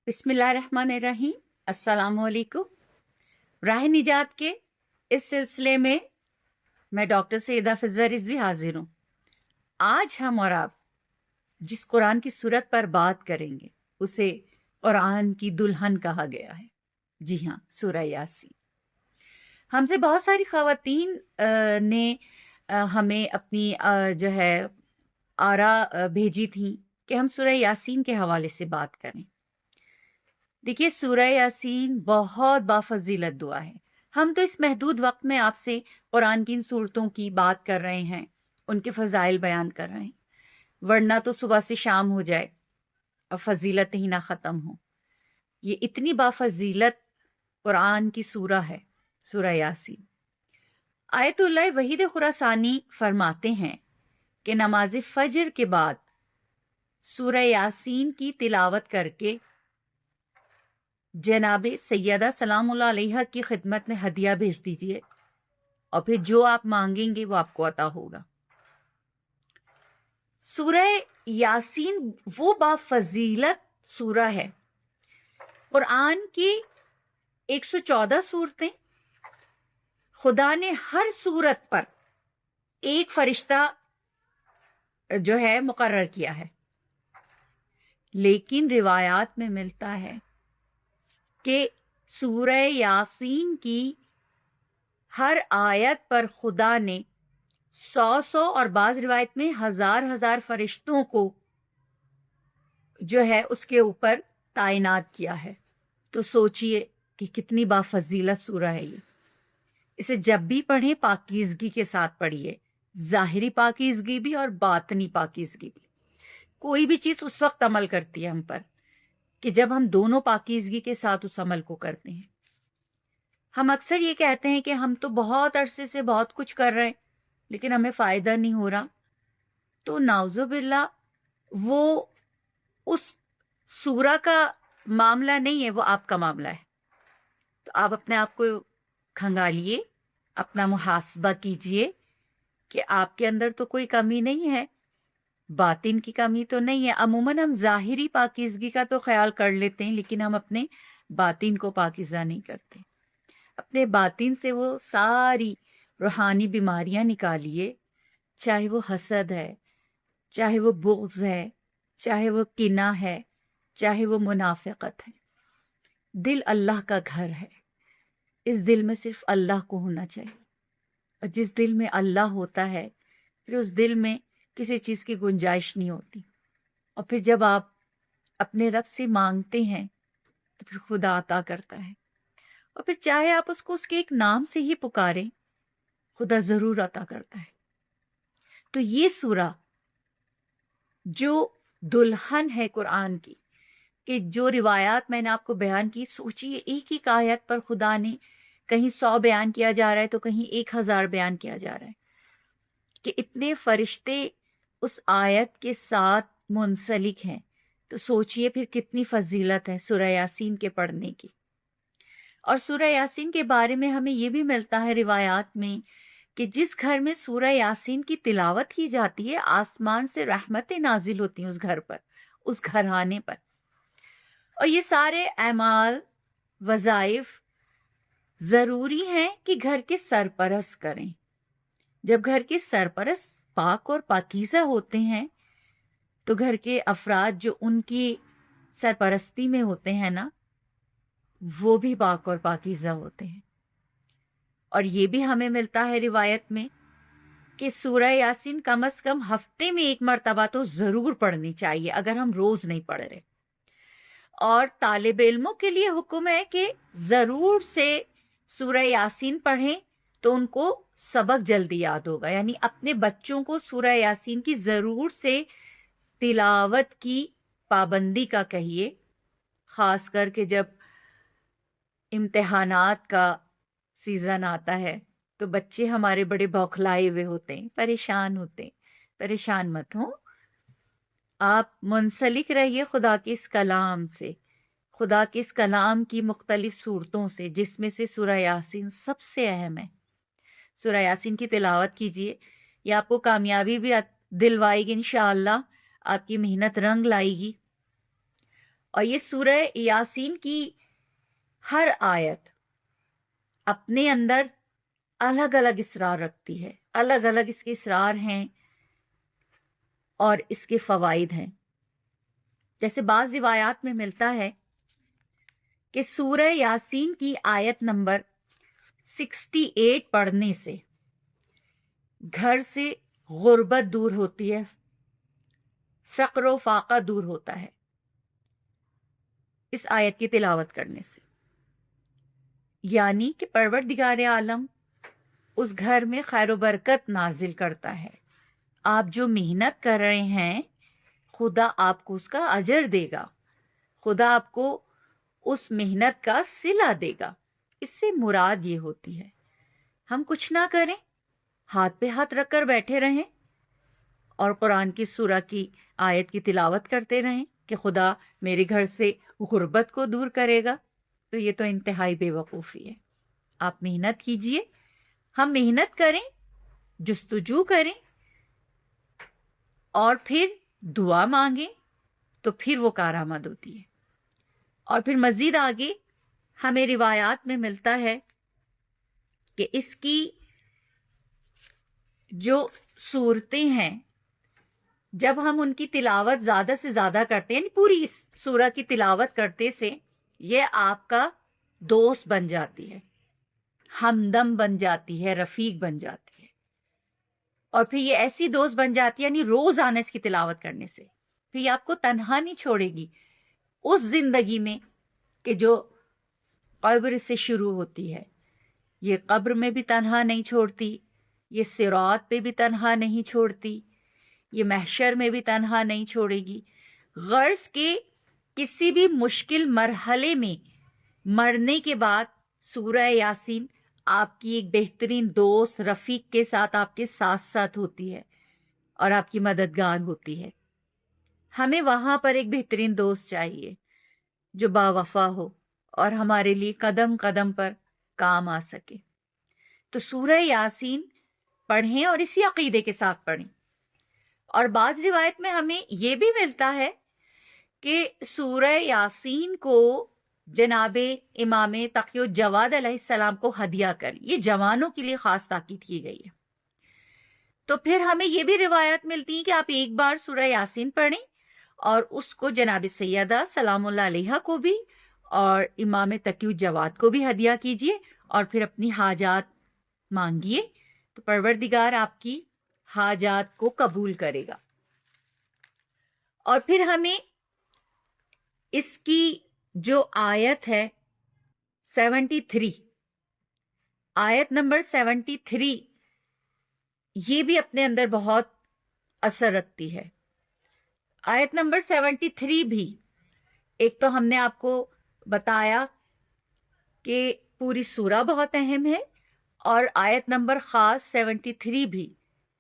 बिस्मिल्लाहिर्रहमानिर्रहीम। अस्सलाम वालेकुम। राह निजात के इस सिलसिले में मैं डॉक्टर सैयदा फ़िज़ा रिज़वी हाजिर हूँ। आज हम और आप जिस कुरान की सूरत पर बात करेंगे उसे कुरान की दुल्हन कहा गया है। जी हाँ, सूरह यासीन। हमसे बहुत सारी ख़वातीन ने हमें अपनी जो है आरा भेजी थी कि हम सूरह यासीन के हवाले से बात करें। देखिए, सूरह यासीन बहुत बाफ़ज़ीलत दुआ है। हम तो इस महदूद वक़्त में आपसे कुरान की इन सूरतों की बात कर रहे हैं, उनके फ़ज़ाइल बयान कर रहे हैं, वरना तो सुबह से शाम हो जाए और फ़ज़ीलत ही ना ख़त्म हो। ये इतनी बाफ़ज़ीलत कुरान की सूरा है, सूरह यासीन। आयतुल्लाह वहीद खुरासानी फ़रमाते हैं कि नमाज़ फ़ज्र के बाद सूरह यासीन की तिलावत करके जनाब सैयदा सलामुल्लाह अलैहा की खिदमत में हदिया भेज दीजिए और फिर जो आप मांगेंगे वो आपको अता होगा। सूरह यासीन वो बाफजीलत सूरा है। कुरान की 114 सूरतें, खुदा ने हर सूरत पर एक फरिश्ता जो है मुकर्रर किया है, लेकिन रिवायात में मिलता है कि सूरह यासीन की हर आयत पर खुदा ने 100 और बाज़ रिवायत में हजार फरिश्तों को जो है उसके ऊपर तायनात किया है। तो सोचिए कि कितनी बाफजीलत सूरा है ये। इसे जब भी पढ़ें पाकीज़गी के साथ पढ़िए, ज़ाहिरी पाकीज़गी भी और बातनी पाकीज़गी भी। कोई भी चीज़ उस वक्त अमल करती है हम पर कि जब हम दोनों पाकीज़गी के साथ उस अमल को करते हैं। हम अक्सर ये कहते हैं कि हम तो बहुत अरसे से बहुत कुछ कर रहे हैं लेकिन हमें फ़ायदा नहीं हो रहा। तो नाउज़ुबिल्लाह वो उस सूरा का मामला नहीं है, वो आपका मामला है। तो आप अपने आप को खंगालिए, अपना मुहासबा कीजिए कि आपके अंदर तो कोई कमी नहीं है, बातिन की कमी तो नहीं है। अमूमन हम ज़ाहिरी पाकीज़गी का तो ख़्याल कर लेते हैं लेकिन हम अपने बातिन को पाकीज़ा नहीं करते। अपने बातिन से वो सारी रूहानी बीमारियां निकालिए, चाहे वो हसद है, चाहे वो बुग़्ज़ है, चाहे वो किना है, चाहे वो मुनाफ़िक़त है। दिल अल्लाह का घर है। इस दिल में सिर्फ़ अल्लाह को होना चाहिए और जिस दिल में अल्लाह होता है, फिर उस दिल में किसी चीज़ की गुंजाइश नहीं होती। और फिर जब आप अपने रब से माँगते हैं, तो फिर खुदा अता करता है। और फिर चाहे आप उसको उसके एक नाम से ही पुकारें, खुदा ज़रूर अता करता है। तो ये सूरा जो दुल्हन है कुरान की, कि जो रिवायात मैंने आपको बयान की, सोचिए एक आयत पर खुदा ने कहीं 100 बयान किया जा रहा है तो कहीं 1000 बयान किया जा रहा है कि इतने फरिश्ते उस आयत के साथ मुंसलिक हैं। तो सोचिए फिर कितनी फजीलत है सूरह यासीन के पढ़ने की। और सूरह यासीन के बारे में हमें ये भी मिलता है रिवायात में कि जिस घर में सूरह यासीन की तिलावत की जाती है, आसमान से रहमतें नाजिल होती हैं उस घर पर, उस घराने पर। और ये सारे अमाल, वज़ाइफ ज़रूरी हैं कि घर के सरपरस्त करें। जब घर के सरपरस्त पाक और पाकीज़ा होते हैं, तो घर के अफ़राद जो उनकी सरपरस्ती में होते हैं ना, वो भी पाक और पाकीज़ा होते हैं। और ये भी हमें मिलता है रिवायत में कि सूरह यासीन कम से कम हफ्ते में 1 मर्तबा तो ज़रूर पढ़नी चाहिए अगर हम रोज़ नहीं पढ़ रहे। और तालिब इल्मों के लिए हुक्म है कि ज़रूर से सूरह यासीन पढ़ें तो उनको सबक जल्दी याद होगा। यानी अपने बच्चों को सूरह यासीन की ज़रूर से तिलावत की पाबंदी का कहिए, ख़ास करके जब इम्तिहानात का सीज़न आता है तो बच्चे हमारे बड़े बौखलाए हुए होते हैं, परेशान होते हैं। परेशान मत हों, आप मुंसलिक रहिए खुदा के इस कलाम से, खुदा के इस कलाम की मुख्तलिफ सूरतों से, जिसमें से सूरह यासीन सबसे अहम है। सूरह यासीन की तिलावत कीजिए, ये आपको कामयाबी भी दिलवाएगी इंशाअल्लाह, आपकी मेहनत रंग लाएगी। اور یہ سورہ یاسین کی ہر آیت اپنے اندر الگ الگ اسرار رکھتی ہے، الگ الگ اس کے اسرار ہیں اور اس کے فوائد ہیں۔ جیسے بعض روایات میں ملتا ہے کہ سورہ یاسین کی آیت نمبر 68 پڑھنے سے گھر سے غربت دور ہوتی ہے، فقر و فاقہ دور ہوتا ہے اس آیت کی تلاوت کرنے سے۔ یعنی کہ پروردگار عالم اس گھر میں خیر و برکت نازل کرتا ہے۔ آپ جو محنت کر رہے ہیں خدا آپ کو اس کا اجر دے گا، خدا آپ کو اس محنت کا صلہ دے گا۔ اس سے مراد یہ ہوتی ہے ہم کچھ نہ کریں، ہاتھ پہ ہاتھ رکھ کر بیٹھے رہیں اور قرآن کی سورہ کی آیت کی تلاوت کرتے رہیں کہ خدا میرے گھر سے غربت کو دور کرے گا، تو یہ تو انتہائی بے وقوفی ہے۔ آپ محنت کیجئے، ہم محنت کریں، جستجو کریں اور پھر دعا مانگیں تو پھر وہ کارآمد ہوتی ہے۔ اور پھر مزید آگے ہمیں روایات میں ملتا ہے کہ اس کی جو صورتیں ہیں جب ہم ان کی تلاوت زیادہ سے زیادہ کرتے ہیں، یعنی پوری اس سورہ کی تلاوت کرتے سے یہ آپ کا دوست بن جاتی ہے، ہمدم بن جاتی ہے، رفیق بن جاتی ہے، اور پھر یہ ایسی دوست بن جاتی ہے، یعنی روز آنے اس کی تلاوت کرنے سے پھر یہ آپ کو تنہا نہیں چھوڑے گی اس زندگی میں کہ جو قبر سے شروع ہوتی ہے۔ یہ قبر میں بھی تنہا نہیں چھوڑتی، یہ صراط پہ بھی تنہا نہیں چھوڑتی، یہ محشر میں بھی تنہا نہیں چھوڑے گی۔ غرض کے کسی بھی مشکل مرحلے میں مرنے کے بعد سورہ یاسین آپ کی ایک بہترین دوست، رفیق کے ساتھ آپ کے ساتھ ساتھ ہوتی ہے اور آپ کی مددگار ہوتی ہے۔ ہمیں وہاں پر ایک بہترین دوست چاہیے جو با وفا ہو اور ہمارے لیے قدم قدم پر کام آ سکے۔ تو سورہ یاسین پڑھیں اور اسی عقیدے کے ساتھ پڑھیں۔ اور بعض روایت میں ہمیں یہ بھی ملتا ہے کہ سورہ یاسین کو جناب امام تقی الجواد علیہ السلام کو ہدیہ کریں، یہ جوانوں کے لیے خاص تاکید کی گئی ہے۔ تو پھر ہمیں یہ بھی روایت ملتی ہے کہ آپ ایک بار سورہ یاسین پڑھیں اور اس کو جناب سیدہ سلام اللہ علیہا کو بھی اور امام تقی الجواد کو بھی ہدیہ کیجیے اور پھر اپنی حاجات مانگیے، تو پروردگار آپ کی حاجات کو قبول کرے گا۔ اور پھر ہمیں اس کی جو آیت ہے 73، آیت نمبر 73، یہ بھی اپنے اندر بہت اثر رکھتی ہے۔ آیت نمبر 73 بھی ایک تو ہم نے آپ کو بتایا کہ پوری سورہ بہت اہم ہے، اور آیت نمبر خاص 73 بھی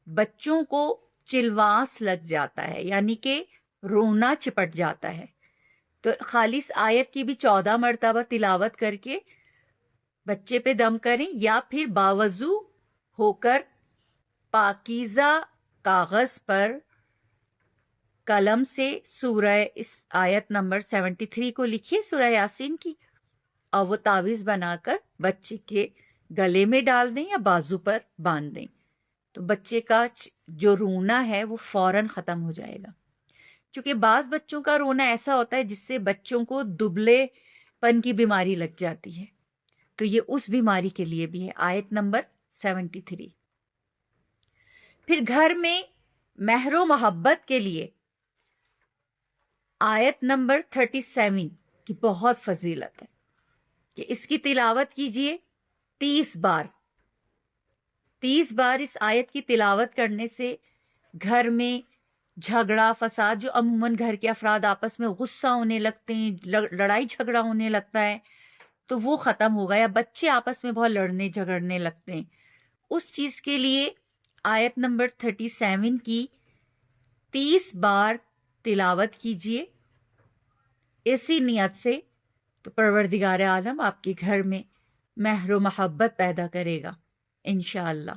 بچوں کو چلواس لگ جاتا ہے، یعنی کہ رونا چپٹ جاتا ہے۔ تو خالص آیت کی بھی 14 مرتبہ تلاوت کر کے بچے پہ دم کریں، یا پھر باوضو ہو کر پاکیزہ کاغذ پر قلم سے سورہ اس آیت نمبر 73 کو لکھیے، سورہ یاسین کی، اور وہ تعویذ بنا کر بچے کے گلے میں ڈال دیں یا بازو پر باندھ دیں، تو بچے کا جو رونا ہے وہ فوراً ختم ہو جائے گا۔ کیونکہ بعض بچوں کا رونا ایسا ہوتا ہے جس سے بچوں کو دبلے پن کی بیماری لگ جاتی ہے، تو یہ اس بیماری کے لیے بھی ہے، آیت نمبر 73۔ پھر گھر میں مہر و محبت کے لیے آیت نمبر 37 کی بہت فضیلت ہے کہ اس کی تلاوت کیجئے 30 بار۔ 30 بار اس آیت کی تلاوت کرنے سے گھر میں جھگڑا فساد، جو عموماً گھر کے افراد آپس میں غصہ ہونے لگتے ہیں، لڑائی جھگڑا ہونے لگتا ہے، تو وہ ختم ہوگا، یا بچے آپس میں بہت لڑنے جھگڑنے لگتے ہیں، اس چیز کے لیے آیت نمبر 37 کی 30 بار تلاوت کیجئے اسی نیت سے، تو پروردگار عالم آپ کے گھر میں مہر و محبت پیدا کرے گا انشاءاللہ۔